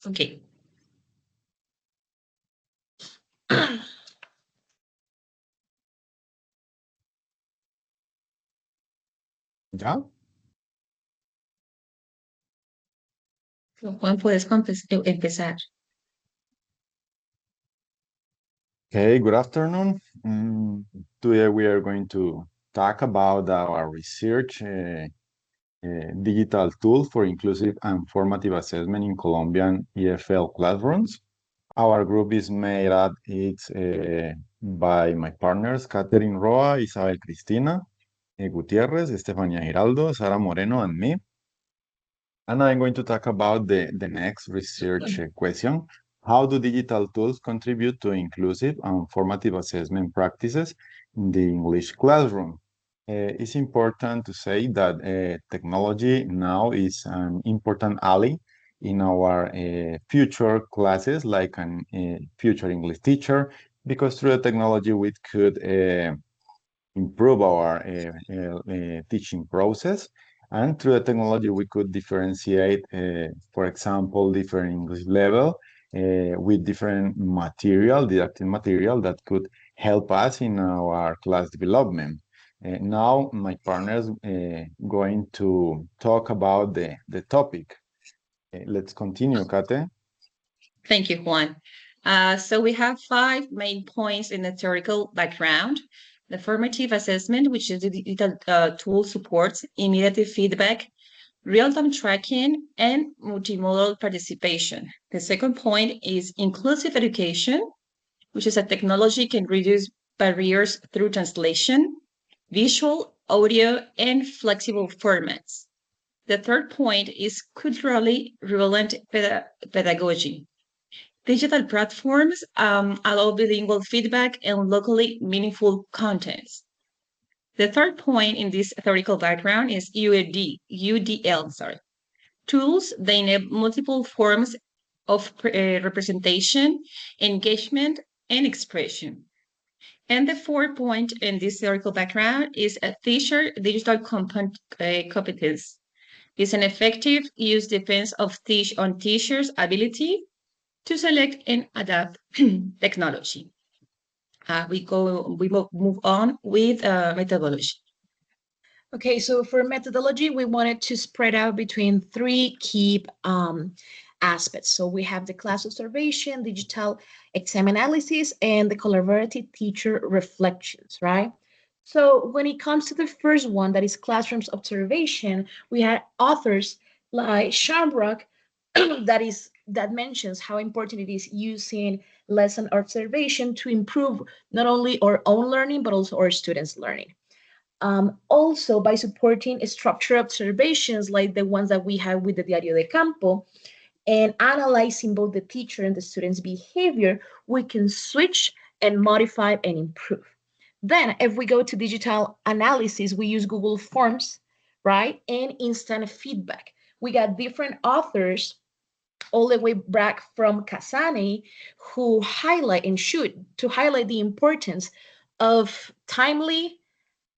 Okay. ¿Ya? Juan, puedes empezar. Okay, good afternoon. Today we are going to talk about our research digital tool for inclusive and formative assessment in Colombian EFL classrooms. Our group is made up by my partners, Catherine Roa, Isabel Cristina, Gutierrez, Estefania Giraldo, Sara Moreno, and me. And I'm going to talk about the next research question. How do digital tools contribute to inclusive and formative assessment practices in the English classroom? It's important to say that technology now is an important ally in our future classes, like a future English teacher, because through the technology we could improve our teaching process. And through the technology, we could differentiate, for example, different English level with different material, didactic material that could help us in our class development. Now, my partners going to talk about the topic. Let's continue, Kate. Thank you, Juan. So we have 5 main points in the theoretical background. The formative assessment, which is the digital tool supports immediate feedback, real-time tracking, and multimodal participation. The second point is inclusive education, which is a technology can reduce barriers through translation, visual, audio, and flexible formats. The third point is culturally relevant pedagogy. Digital platforms allow bilingual feedback and locally meaningful contents. The third point in this theoretical background is UDL, tools that enable multiple forms of representation, engagement, and expression. And the fourth point in this theoretical background is a teacher digital competence. It's an effective use depends on teachers' ability to select and adapt technology. We move on with methodology. Okay, so for methodology, we wanted to spread out between 3 key aspects. So we have the class observation, digital exam analysis, and the collaborative teacher reflections, right? So when it comes to the first one, that is classrooms observation, we had authors like Shamrock that mentions how important it is using lesson observation to improve not only our own learning, but also our students' learning. Also, by supporting structured observations like the ones that we have with the Diario de Campo, and analyzing both the teacher and the student's behavior, we can switch and modify and improve. Then, if we go to digital analysis, we use Google Forms, right? And instant feedback. We got different authors all the way back from Casane who highlight and should to highlight the importance of timely,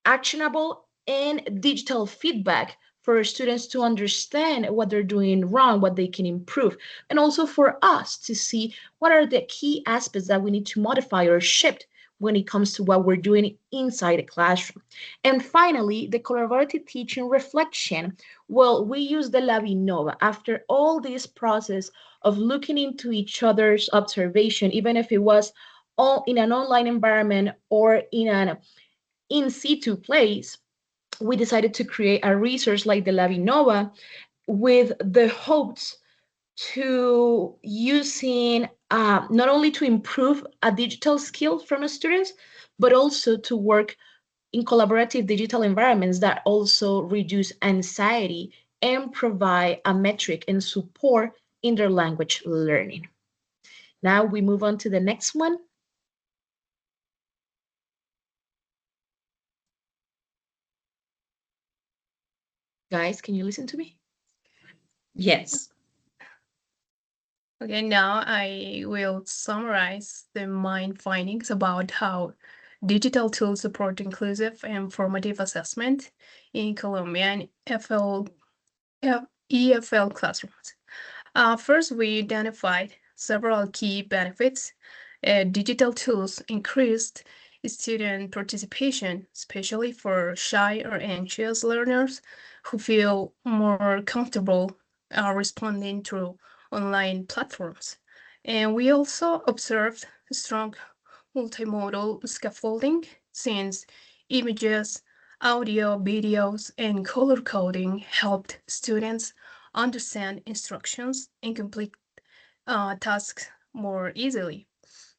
actionable, and digital feedback for students to understand what they're doing wrong, what they can improve, and also for us to see what are the key aspects that we need to modify or shift when it comes to what we're doing inside a classroom. And finally, the collaborative teaching reflection. Well, we use the Labinova after all this process of looking into each other's observation, even if it was all in an online environment or in an in situ place, we decided to create a resource like the Labinova with the hopes to using not only to improve a digital skill from the students, but also to work in collaborative digital environments that also reduce anxiety and provide a metric and support in their language learning. Now we move on to the next one. Guys, can you listen to me? Yes. Okay, now I will summarize the main findings about how digital tools support inclusive and formative assessment in Colombian EFL classrooms. First, we identified several key benefits. Digital tools increased student participation, especially for shy or anxious learners who feel more comfortable responding through online platforms. And we also observed strong multimodal scaffolding since images, audio, videos, and color coding helped students understand instructions and complete tasks more easily.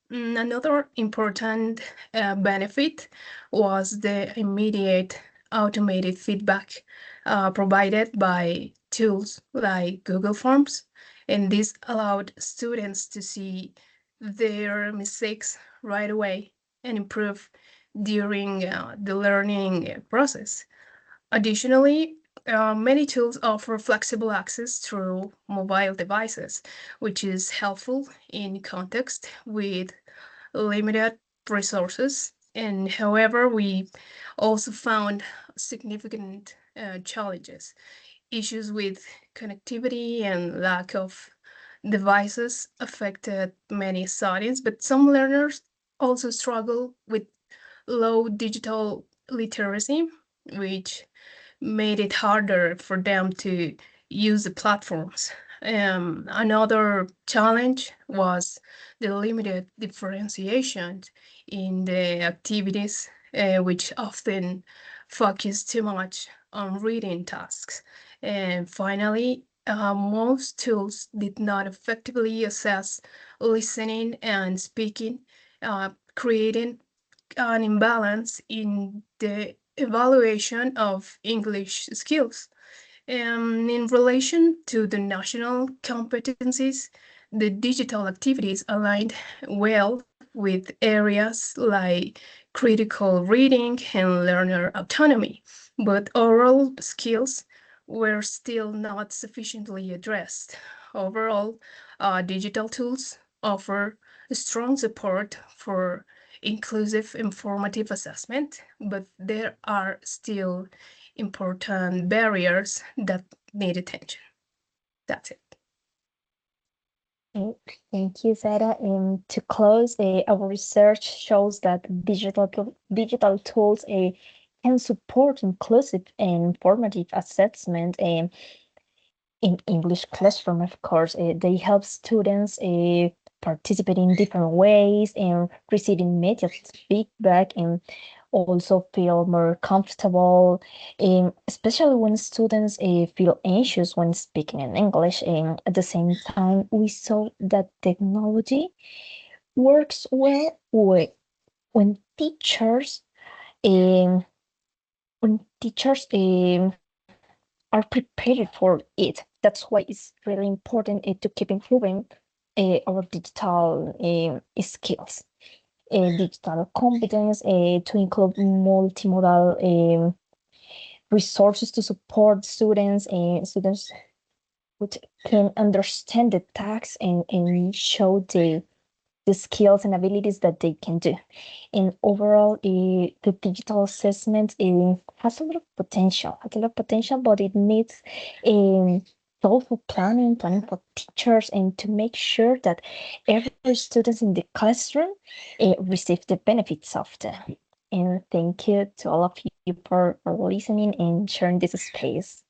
Another important benefit was the immediate automated feedback provided by tools like Google Forms, and this allowed students to see their mistakes right away and improve during the learning process. Additionally, many tools offer flexible access through mobile devices, which is helpful in context with limited resources. And however, we also found significant challenges, issues with connectivity and lack of devices affected many studies, but some learners also struggle with low digital literacy, which made it harder for them to use the platforms. Another challenge was the limited differentiation in the activities, which often focus too much on reading tasks. And finally, most tools did not effectively assess listening and speaking, creating an imbalance in the evaluation of English skills. In relation to the national competencies, the digital activities aligned well with areas like critical reading and learner autonomy, but oral skills were still not sufficiently addressed. Overall, digital tools offer strong support for inclusive informative assessment, but there are still important barriers that need attention. That's it. Thank you, Sarah. And to close, our research shows that digital tools can support inclusive and formative assessment in English classroom, of course. They help students participate in different ways and receive immediate feedback and also feel more comfortable, especially when students feel anxious when speaking in English. And at the same time, we saw that technology works well when teachers um, are prepared for it. That's why it's really important to keep improving our digital skills, digital competence, to include multimodal resources to support students and students which can understand the text and show the skills and abilities that they can do. And overall, the digital assessment has a lot of potential, but it needs thoughtful planning for teachers, and to make sure that every student in the classroom receive the benefits of them. And thank you to all of you for listening and sharing this space.